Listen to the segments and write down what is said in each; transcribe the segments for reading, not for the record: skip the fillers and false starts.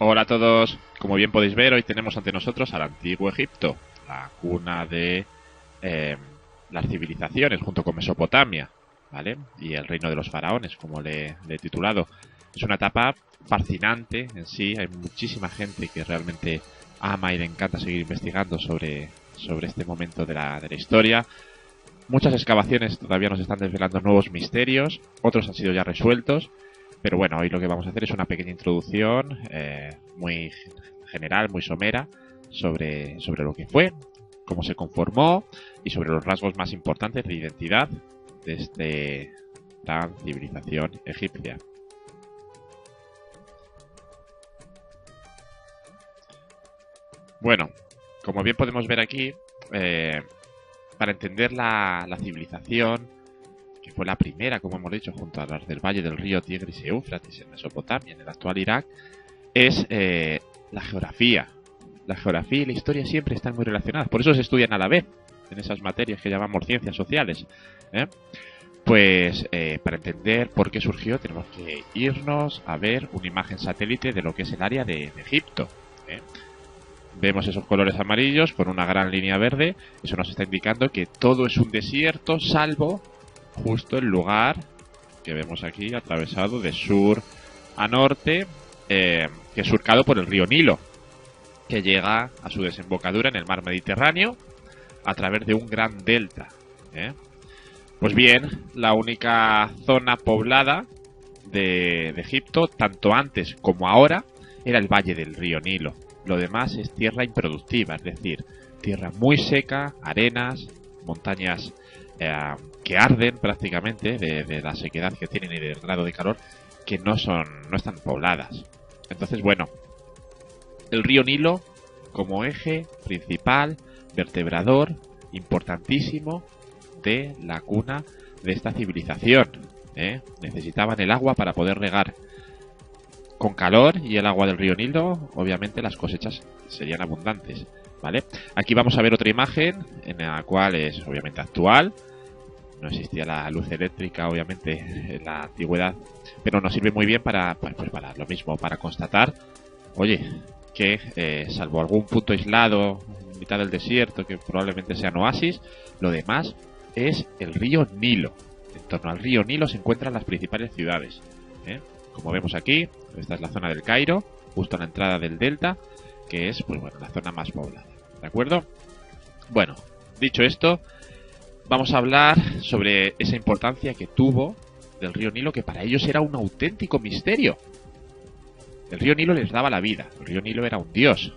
Hola a todos, como bien podéis ver, hoy tenemos ante nosotros al antiguo Egipto, la cuna de eh, las civilizaciones, junto con Mesopotamia, ¿vale? Y el reino de los faraones, como le he titulado. Es una etapa fascinante en sí, hay muchísima gente que realmente ama y le encanta seguir investigando sobre este momento de la historia. Muchas excavaciones todavía nos están desvelando nuevos misterios, otros han sido ya resueltos. Pero bueno, hoy lo que vamos a hacer es una pequeña introducción muy general, muy somera, sobre lo que fue, cómo se conformó y sobre los rasgos más importantes de identidad de esta gran civilización egipcia. Bueno, como bien podemos ver aquí, para entender la civilización, que fue la primera, como hemos dicho, junto a las del valle del río Tigris y Éufrates en Mesopotamia, en el actual Irak, es la geografía. La geografía y la historia siempre están muy relacionadas, por eso se estudian a la vez en esas materias que llamamos ciencias sociales. ¿eh? Pues para entender por qué surgió tenemos que irnos a ver una imagen satélite de lo que es el área de Egipto. ¿eh? Vemos esos colores amarillos con una gran línea verde, eso nos está indicando que todo es un desierto salvo justo el lugar que vemos aquí atravesado de sur a norte, que es surcado por el río Nilo, que llega a su desembocadura en el mar Mediterráneo a través de un gran delta. Pues bien, la única zona poblada de Egipto, tanto antes como ahora, era el valle del río Nilo. Lo demás es tierra improductiva, es decir, tierra muy seca, arenas, montañas que arden prácticamente de la sequedad que tienen y del grado de calor, que no están pobladas. Entonces, bueno, el río Nilo como eje principal, vertebrador, importantísimo de la cuna de esta civilización. Necesitaban el agua para poder regar. Con calor y el agua del río Nilo, obviamente las cosechas serían abundantes, ¿vale? Aquí vamos a ver otra imagen en la cual es obviamente actual. No existía la luz eléctrica, obviamente, en la antigüedad, pero nos sirve muy bien para lo mismo, para constatar, oye, que salvo algún punto aislado en mitad del desierto, que probablemente sean oasis, lo demás es el río Nilo. En torno al río Nilo se encuentran las principales ciudades. Como vemos aquí, esta es la zona del Cairo, justo a la entrada del delta, que es, pues bueno, la zona más poblada. ¿De acuerdo? Bueno, dicho esto, vamos a hablar sobre esa importancia que tuvo del río Nilo, que para ellos era un auténtico misterio. El río Nilo les daba la vida, el río Nilo era un dios.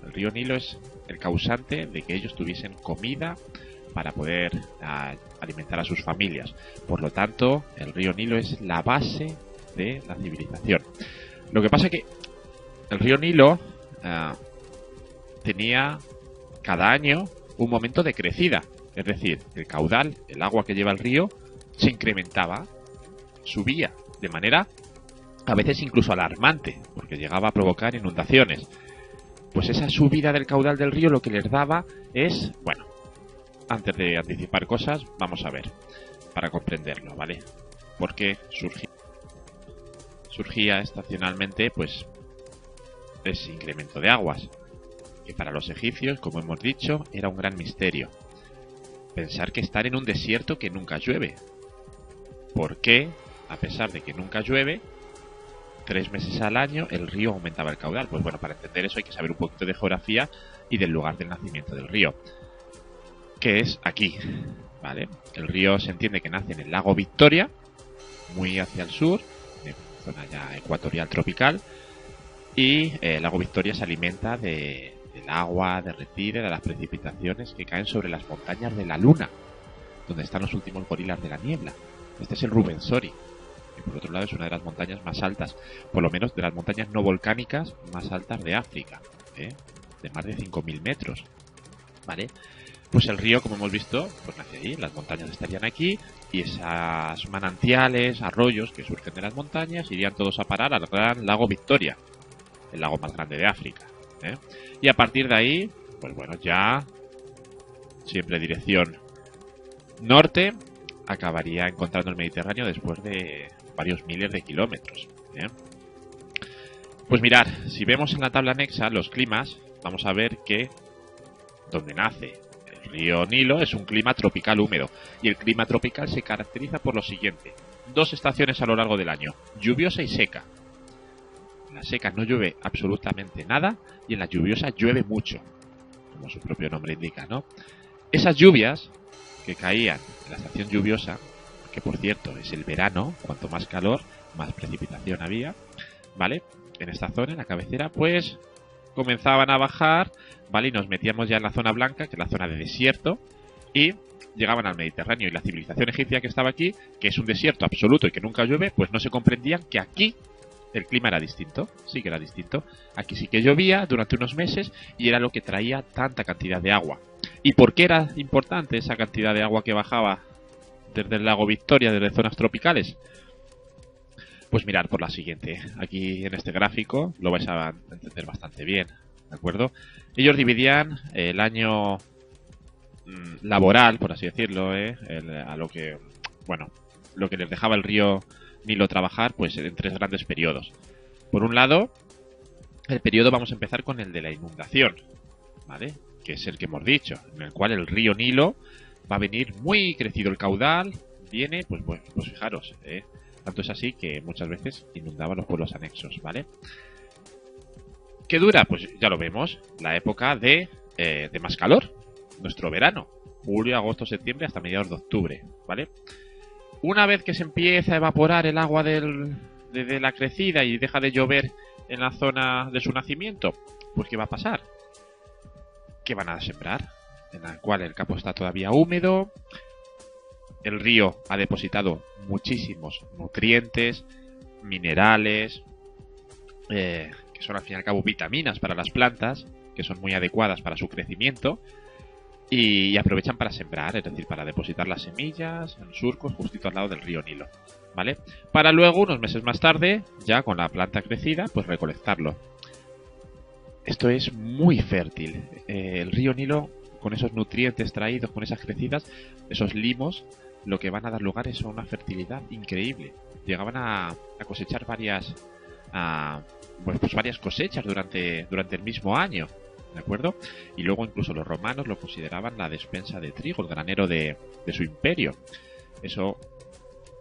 El río Nilo es el causante de que ellos tuviesen comida para poder alimentar a sus familias. Por lo tanto, el río Nilo es la base de la civilización. Lo que pasa es que el río Nilo tenía cada año un momento de crecida. Es decir, el caudal, el agua que lleva el río, se incrementaba, subía, de manera a veces incluso alarmante, porque llegaba a provocar inundaciones. Pues esa subida del caudal del río lo que les daba es, bueno, antes de anticipar cosas, vamos a ver, para comprenderlo, ¿vale? Porque surgía estacionalmente, pues, ese incremento de aguas, que para los egipcios, como hemos dicho, era un gran misterio. Pensar que estar en un desierto que nunca llueve. ¿Por qué, a pesar de que nunca llueve, 3 meses al año el río aumentaba el caudal? Pues bueno, para entender eso hay que saber un poquito de geografía y del lugar del nacimiento del río, que es aquí, ¿vale? El río se entiende que nace en el lago Victoria, muy hacia el sur, en zona ya ecuatorial tropical, y el lago Victoria se alimenta del agua derretida, de las precipitaciones que caen sobre las montañas de la Luna, donde están los últimos gorilas de la niebla. Este es el Rubensori, que por otro lado es una de las montañas más altas, por lo menos de las montañas no volcánicas más altas de África, de más de 5.000 metros, ¿vale? Pues el río, como hemos visto, pues nace ahí, las montañas estarían aquí, y esas manantiales, arroyos que surgen de las montañas irían todos a parar al gran lago Victoria, el lago más grande de África. Y a partir de ahí, pues bueno, ya siempre dirección norte, acabaría encontrando el Mediterráneo después de varios miles de kilómetros. Pues mirad, si vemos en la tabla anexa los climas, vamos a ver que donde nace el río Nilo es un clima tropical húmedo. Y el clima tropical se caracteriza por lo siguiente: dos estaciones a lo largo del año, lluviosa y seca. En la seca no llueve absolutamente nada y en la lluviosa llueve mucho, como su propio nombre indica, ¿no? Esas lluvias que caían en la estación lluviosa, que por cierto es el verano, cuanto más calor, más precipitación había, ¿vale? En esta zona, en la cabecera, pues comenzaban a bajar, ¿vale? Y nos metíamos ya en la zona blanca, que es la zona de desierto, y llegaban al Mediterráneo. Y la civilización egipcia que estaba aquí, que es un desierto absoluto y que nunca llueve, pues no se comprendían que aquí el clima era distinto. Sí que era distinto. Aquí sí que llovía durante unos meses y era lo que traía tanta cantidad de agua. ¿Y por qué era importante esa cantidad de agua que bajaba desde el lago Victoria, desde zonas tropicales? Pues mirad por la siguiente. Aquí en este gráfico lo vais a entender bastante bien, ¿de acuerdo? Ellos dividían el año laboral, por así decirlo, a lo que, bueno, lo que les dejaba el río Nilo trabajar, pues en tres grandes periodos. Por un lado, el periodo vamos a empezar con el de la inundación, ¿vale? Que es el que hemos dicho, en el cual el río Nilo va a venir muy crecido el caudal, viene, pues fijaros, tanto es así que muchas veces inundaba los pueblos anexos, ¿vale? ¿Qué dura? Pues ya lo vemos, la época de más calor, nuestro verano, julio, agosto, septiembre, hasta mediados de octubre, ¿vale? Una vez que se empieza a evaporar el agua de la crecida y deja de llover en la zona de su nacimiento, pues ¿qué va a pasar? Que van a sembrar, en la cual el campo está todavía húmedo, el río ha depositado muchísimos nutrientes, minerales, que son al fin y al cabo vitaminas para las plantas, que son muy adecuadas para su crecimiento, y aprovechan para sembrar, es decir, para depositar las semillas en surcos justito al lado del río Nilo, ¿vale? Para luego, unos meses más tarde, ya con la planta crecida, pues recolectarlo. Esto es muy fértil. El río Nilo, con esos nutrientes traídos, con esas crecidas, esos limos, lo que van a dar lugar es a una fertilidad increíble. Llegaban a cosechar varias cosechas durante el mismo año, ¿de acuerdo? Y luego incluso los romanos lo consideraban la despensa de trigo, el granero de su imperio. Eso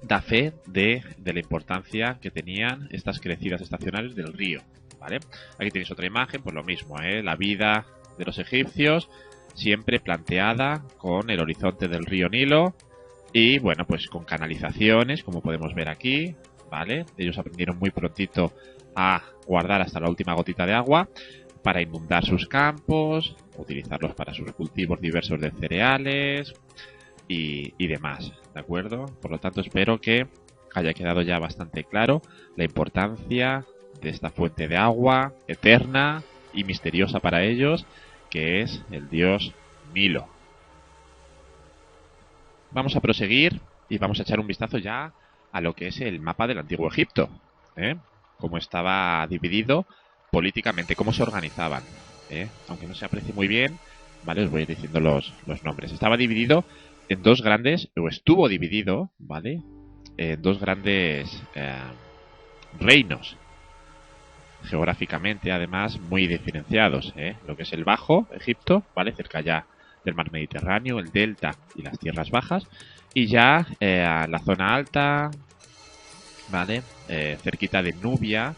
da fe de la importancia que tenían estas crecidas estacionales del río, ¿vale? Aquí tenéis otra imagen, pues lo mismo, la vida de los egipcios siempre planteada con el horizonte del río Nilo y, bueno, pues con canalizaciones, como podemos ver aquí, ¿vale? Ellos aprendieron muy prontito a guardar hasta la última gotita de agua para inundar sus campos, utilizarlos para sus cultivos diversos de cereales y demás, ¿de acuerdo? Por lo tanto, espero que haya quedado ya bastante claro la importancia de esta fuente de agua eterna y misteriosa para ellos, que es el dios Nilo. Vamos a proseguir y vamos a echar un vistazo ya a lo que es el mapa del Antiguo Egipto, cómo estaba dividido políticamente, cómo se organizaban, aunque no se aprecie muy bien, ¿vale? Os voy a ir diciendo los nombres. Estaba dividido en dos grandes, o estuvo dividido, ¿vale? En dos grandes reinos, geográficamente además muy diferenciados, lo que es el Bajo Egipto, ¿vale? Cerca ya del mar Mediterráneo, el delta y las tierras bajas, y ya la zona alta, ¿vale? Cerquita de Nubia,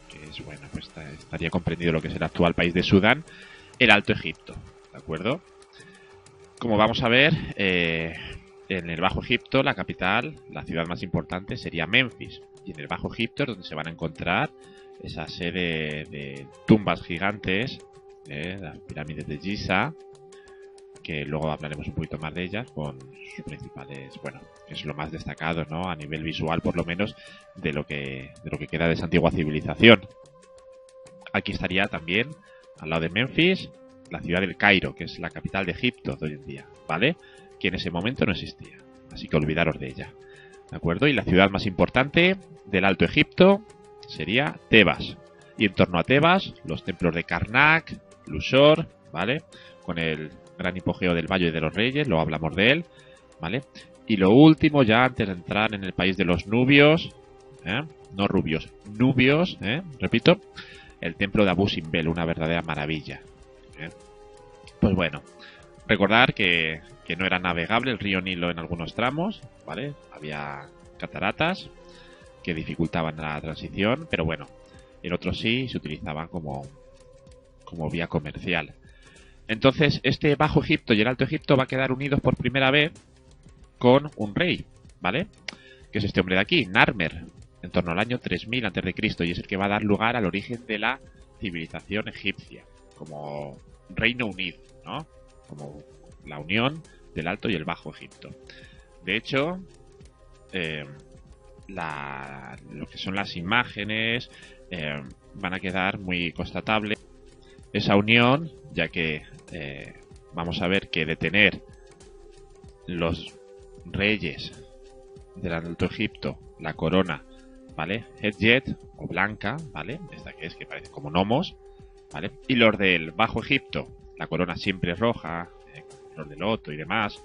que es, bueno, pues estaría comprendido lo que es el actual país de Sudán, el Alto Egipto, ¿de acuerdo? Como vamos a ver, en el Bajo Egipto, la capital, la ciudad más importante sería Menfis, y en el Bajo Egipto es donde se van a encontrar esa serie de tumbas gigantes, las pirámides de Giza, que luego hablaremos un poquito más de ellas, con sus principales, bueno, que es lo más destacado, ¿no? A nivel visual, por lo menos, de lo que queda de esa antigua civilización. Aquí estaría también, al lado de Menfis, la ciudad del Cairo, que es la capital de Egipto de hoy en día, ¿vale? Que en ese momento no existía, así que olvidaros de ella, ¿de acuerdo? Y la ciudad más importante del Alto Egipto sería Tebas. Y en torno a Tebas, los templos de Karnak, Luxor, ¿vale? Con el gran hipogeo del Valle de los Reyes, luego hablamos de él, ¿vale? Y lo último, ya antes de entrar en el país de los nubios, no rubios, nubios, repito, el templo de Abu Simbel, una verdadera maravilla. Pues bueno, recordar que no era navegable el río Nilo en algunos tramos, ¿vale? Había cataratas que dificultaban la transición, pero bueno, en otros sí se utilizaba como vía comercial. Entonces, este Bajo Egipto y el Alto Egipto va a quedar unidos por primera vez con un rey, ¿vale? Que es este hombre de aquí, Narmer, en torno al año 3000 a.C., y es el que va a dar lugar al origen de la civilización egipcia, como Reino Unido, ¿no? Como la unión del Alto y el Bajo Egipto. De hecho, lo que son las imágenes van a quedar muy constatables esa unión, ya que vamos a ver que de tener los reyes del Alto Egipto la corona, ¿vale? Hedjet o blanca, ¿vale? Esta que parece como gnomos, ¿vale? Y los del Bajo Egipto, la corona siempre roja, flor de loto y demás,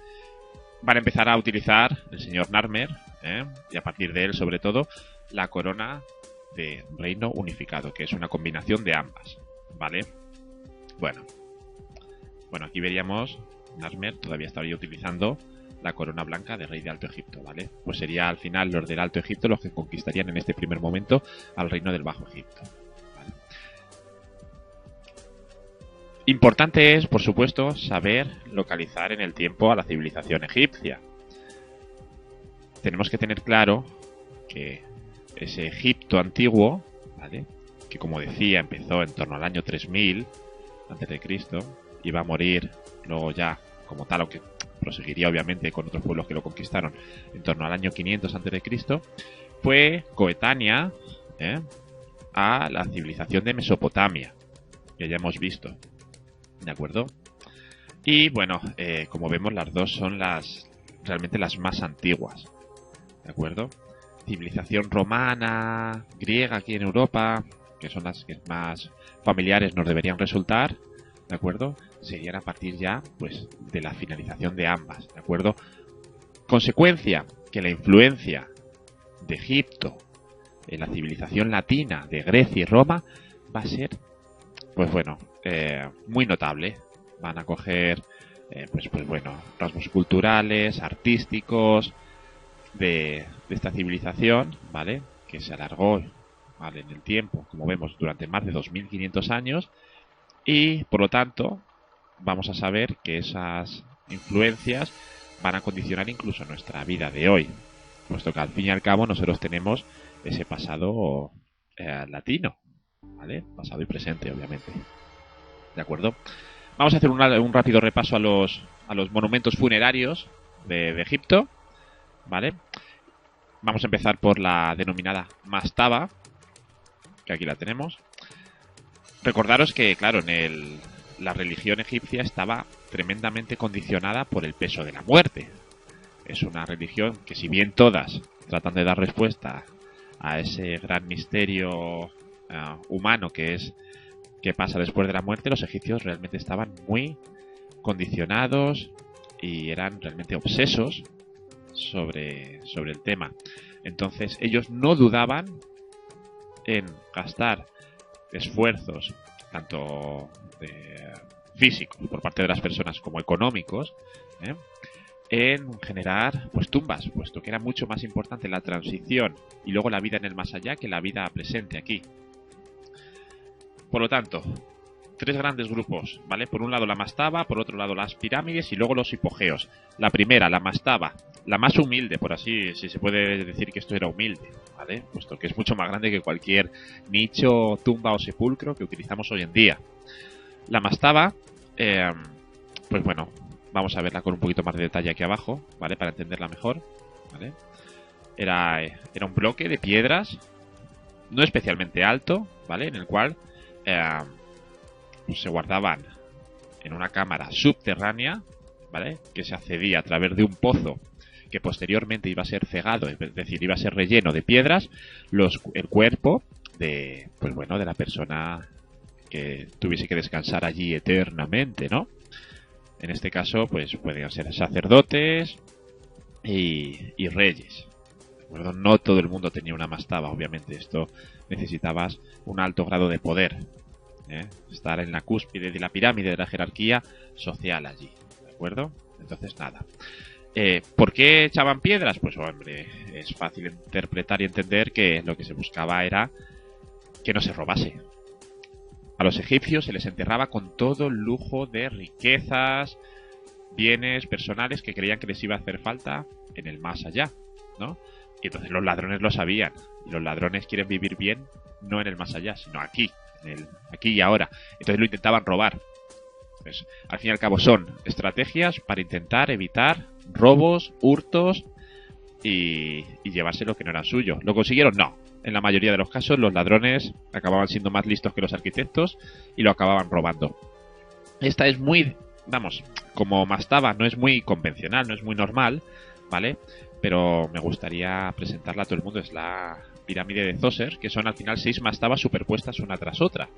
van a empezar a utilizar el señor Narmer, y a partir de él, sobre todo, la corona de Reino Unificado, que es una combinación de ambas, ¿vale? Bueno, aquí veríamos Narmer todavía estaría utilizando la corona blanca de rey de Alto Egipto, ¿vale? Pues sería al final los del Alto Egipto los que conquistarían en este primer momento al reino del Bajo Egipto, ¿vale? Importante es, por supuesto, saber localizar en el tiempo a la civilización egipcia. Tenemos que tener claro que ese Egipto antiguo, ¿vale? Que como decía empezó en torno al año 3000 a.C. y va a morir luego ya como tal, aunque proseguiría obviamente con otros pueblos que lo conquistaron en torno al año 500 a.C., fue coetánea a la civilización de Mesopotamia, que ya hemos visto, ¿de acuerdo? Y bueno, como vemos, las dos son realmente las más antiguas, ¿de acuerdo? Civilización romana, griega aquí en Europa, que son las que más familiares nos deberían resultar, ¿de acuerdo? Serían a partir ya, pues, de la finalización de ambas, ¿de acuerdo? Consecuencia, que la influencia de Egipto en la civilización latina de Grecia y Roma va a ser, pues bueno, muy notable. Van a coger, pues bueno, rasgos culturales, artísticos de esta civilización, ¿vale? Que se alargó, ¿vale?, en el tiempo, como vemos, durante más de 2500 años, y por lo tanto vamos a saber que esas influencias van a condicionar incluso nuestra vida de hoy, puesto que al fin y al cabo nosotros tenemos ese pasado latino, ¿vale? Pasado y presente, obviamente. ¿De acuerdo? Vamos a hacer un rápido repaso a los monumentos funerarios de Egipto, ¿vale? Vamos a empezar por la denominada mastaba, que aquí la tenemos. Recordaros que, claro, la religión egipcia estaba tremendamente condicionada por el peso de la muerte. Es una religión que, si bien todas tratan de dar respuesta a ese gran misterio humano que es qué pasa después de la muerte, los egipcios realmente estaban muy condicionados y eran realmente obsesos sobre el tema. Entonces ellos no dudaban en gastar esfuerzos tanto físicos por parte de las personas como económicos en generar pues tumbas, puesto que era mucho más importante la transición y luego la vida en el más allá que la vida presente aquí. Por lo tanto, tres grandes grupos, ¿vale? Por un lado la mastaba, por otro lado las pirámides y luego los hipogeos. La primera, la mastaba, la más humilde, por así, si se puede decir que esto era humilde, ¿vale? Puesto que es mucho más grande que cualquier nicho, tumba o sepulcro que utilizamos hoy en día. La mastaba, pues bueno, vamos a verla con un poquito más de detalle aquí abajo, ¿vale? Para entenderla mejor, ¿vale? Era un bloque de piedras, no especialmente alto, ¿vale? En el cual se guardaban en una cámara subterránea, ¿vale? Que se accedía a través de un pozo que posteriormente iba a ser cegado, es decir, iba a ser relleno de piedras, el cuerpo de, pues bueno, de la persona que tuviese que descansar allí eternamente, ¿no? En este caso, pues podían ser sacerdotes y reyes, ¿de acuerdo? No todo el mundo tenía una mastaba, obviamente. Esto necesitabas un alto grado de poder, ¿eh? Estar en la cúspide de la pirámide de la jerarquía social allí, ¿de acuerdo? Entonces, nada. ¿Por qué echaban piedras? Pues, hombre, es fácil interpretar y entender que lo que se buscaba era que no se robase. A los egipcios se les enterraba con todo el lujo de riquezas, bienes personales que creían que les iba a hacer falta en el más allá, ¿no? Y entonces los ladrones lo sabían. Y los ladrones quieren vivir bien no en el más allá, sino aquí, aquí y ahora. Entonces lo intentaban robar. Pues, al fin y al cabo son estrategias para intentar evitar robos, hurtos y llevarse lo que no era suyo. ¿Lo consiguieron? No. En la mayoría de los casos los ladrones acababan siendo más listos que los arquitectos y lo acababan robando. Esta es muy, vamos, como mastaba, no es muy convencional, no es muy normal, ¿vale? Pero me gustaría presentarla a todo el mundo. Es la pirámide de Zoser, que son al final 6 mastabas superpuestas una tras otra,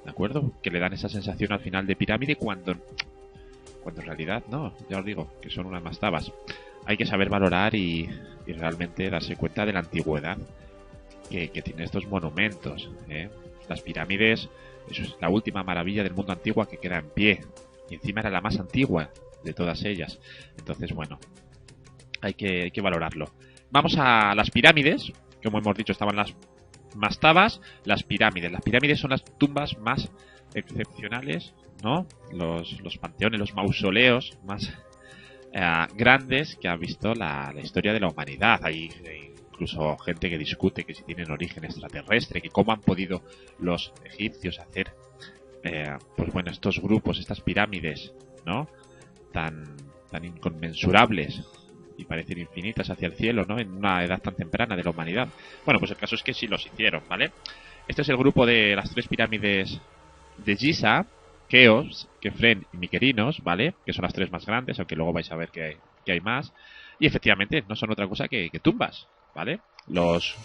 ¿de acuerdo? Que le dan esa sensación al final de pirámide cuando en realidad no, ya os digo, que son unas mastabas. Hay que saber valorar y realmente darse cuenta de la antigüedad que tienen estos monumentos, ¿eh? Las pirámides, eso es la última maravilla del mundo antiguo que queda en pie. Y encima era la más antigua de todas ellas. Entonces, bueno, hay que valorarlo. Vamos a las pirámides. Como hemos dicho, estaban las mastabas, las pirámides. Las pirámides son las tumbas más excepcionales, ¿no? Los panteones, los mausoleos más grandes que ha visto la historia de la humanidad. Hay incluso gente que discute que si tienen origen extraterrestre, que cómo han podido los egipcios hacer pues bueno, estos grupos, estas pirámides, ¿no? Tan inconmensurables y parecen infinitas hacia el cielo, ¿no? En una edad tan temprana de la humanidad. Bueno, pues el caso es que sí los hicieron, ¿vale? Este es el grupo de las 3 pirámides de Giza, Keops, Kefren y Mykerinos, ¿vale? Que son las 3 más grandes, aunque luego vais a ver que hay más. Y efectivamente no son otra cosa que tumbas, ¿vale? Los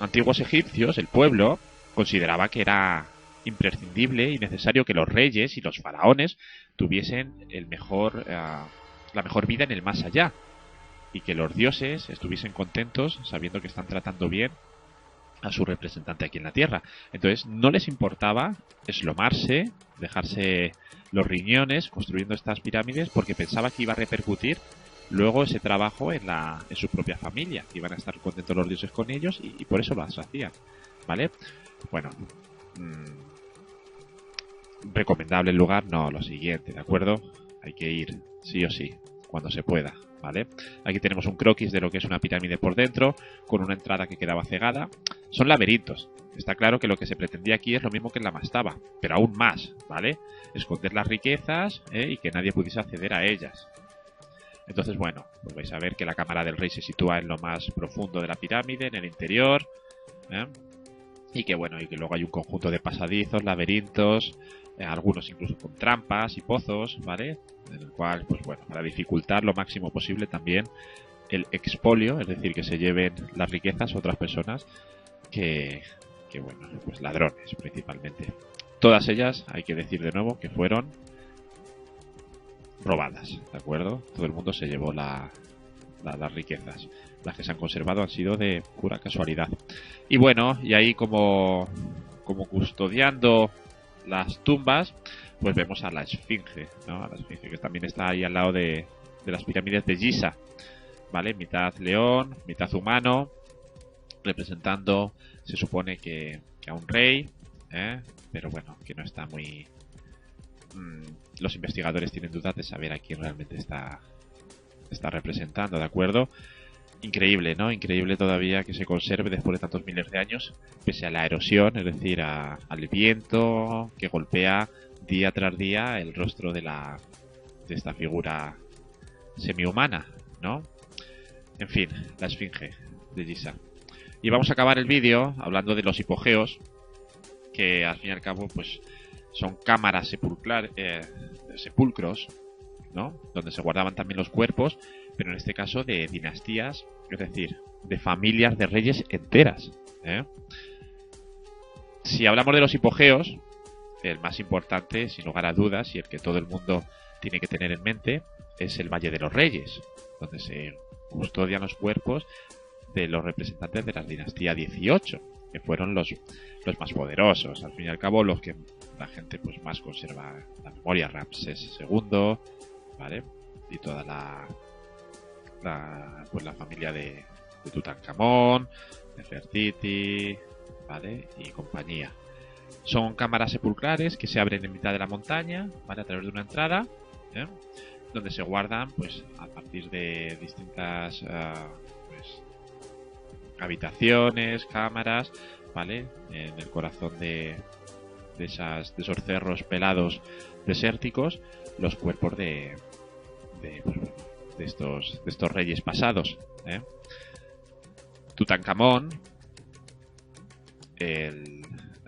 antiguos egipcios, el pueblo, consideraba que era imprescindible y necesario que los reyes y los faraones tuviesen la mejor vida en el más allá, y que los dioses estuviesen contentos sabiendo que están tratando bien a su representante aquí en la tierra. Entonces no les importaba eslomarse, dejarse los riñones construyendo estas pirámides, porque pensaba que iba a repercutir luego ese trabajo en su propia familia, que iban a estar contentos los dioses con ellos, y por eso las hacían, ¿vale? Bueno, recomendable el lugar, no, lo siguiente, ¿de acuerdo? Hay que ir sí o sí, cuando se pueda, ¿vale? Aquí tenemos un croquis de lo que es una pirámide por dentro, con una entrada que quedaba cegada. Son laberintos. Está claro que lo que se pretendía aquí es lo mismo que en la mastaba, pero aún más, ¿vale? Esconder las riquezas, y que nadie pudiese acceder a ellas. Entonces, bueno, pues vais a ver que la cámara del rey se sitúa en lo más profundo de la pirámide, en el interior, ¿eh? Y que bueno, y que luego hay un conjunto de pasadizos, laberintos, algunos incluso con trampas y pozos, ¿vale? En el cual, pues bueno, para dificultar lo máximo posible también el expolio, es decir, que se lleven las riquezas otras personas que bueno, pues ladrones principalmente. Todas ellas, hay que decir de nuevo, que fueron robadas, ¿de acuerdo? Todo el mundo se llevó las riquezas. Las que se han conservado han sido de pura casualidad. Y bueno, y ahí como custodiando las tumbas, pues vemos a la esfinge, ¿no? A la esfinge, que también está ahí al lado de las pirámides de Giza, ¿vale? Mitad león, mitad humano, representando, se supone que a un rey, pero bueno, que no está muy... los investigadores tienen dudas de saber a quién realmente está representando, ¿de acuerdo? Increíble, ¿no? Increíble todavía que se conserve después de tantos miles de años, pese a la erosión, es decir, al viento que golpea día tras día el rostro de esta figura semihumana, ¿no? En fin, la esfinge de Giza. Y vamos a acabar el vídeo hablando de los hipogeos, que al fin y al cabo, pues, son cámaras sepulcros, ¿no? Donde se guardaban también los cuerpos, pero en este caso de dinastías, es decir, de familias de reyes enteras, ¿eh? Si hablamos de los hipogeos, el más importante, sin lugar a dudas, y el que todo el mundo tiene que tener en mente, es el Valle de los Reyes, donde se custodian los cuerpos de los representantes de la dinastía 18, que fueron los más poderosos. Al fin y al cabo, los que la gente pues más conserva la memoria, Ramsés II, ¿vale? Y toda la familia de Tutankamón, Nefertiti, ¿vale? Y compañía. Son cámaras sepulcrales que se abren en mitad de la montaña, ¿vale? A través de una entrada, ¿eh? Donde se guardan, pues, a partir de distintas pues, habitaciones, cámaras, ¿vale? En el corazón de esos cerros pelados desérticos, los cuerpos de estos reyes pasados, ¿eh? Tutankamón, el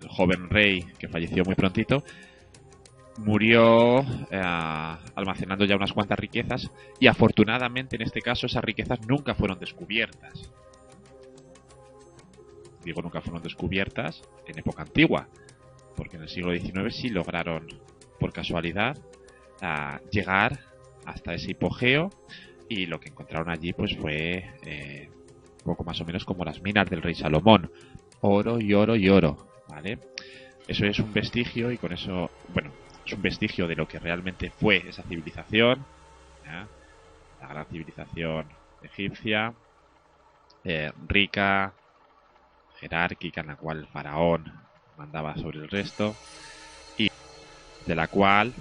joven rey que falleció muy prontito, murió almacenando ya unas cuantas riquezas, y afortunadamente en este caso esas riquezas nunca fueron descubiertas. Digo nunca fueron descubiertas en época antigua, porque en el siglo XIX sí lograron, por casualidad, llegar hasta ese hipogeo, y lo que encontraron allí pues fue poco más o menos como las minas del rey Salomón: oro y oro y oro, ¿vale? Eso es un vestigio, y con eso, bueno, es un vestigio de lo que realmente fue esa civilización, ¿ya? La gran civilización egipcia, rica, jerárquica, en la cual el faraón mandaba sobre el resto, y de la cual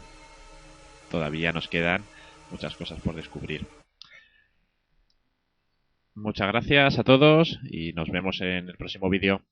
todavía nos quedan muchas cosas por descubrir. Muchas gracias a todos y nos vemos en el próximo vídeo.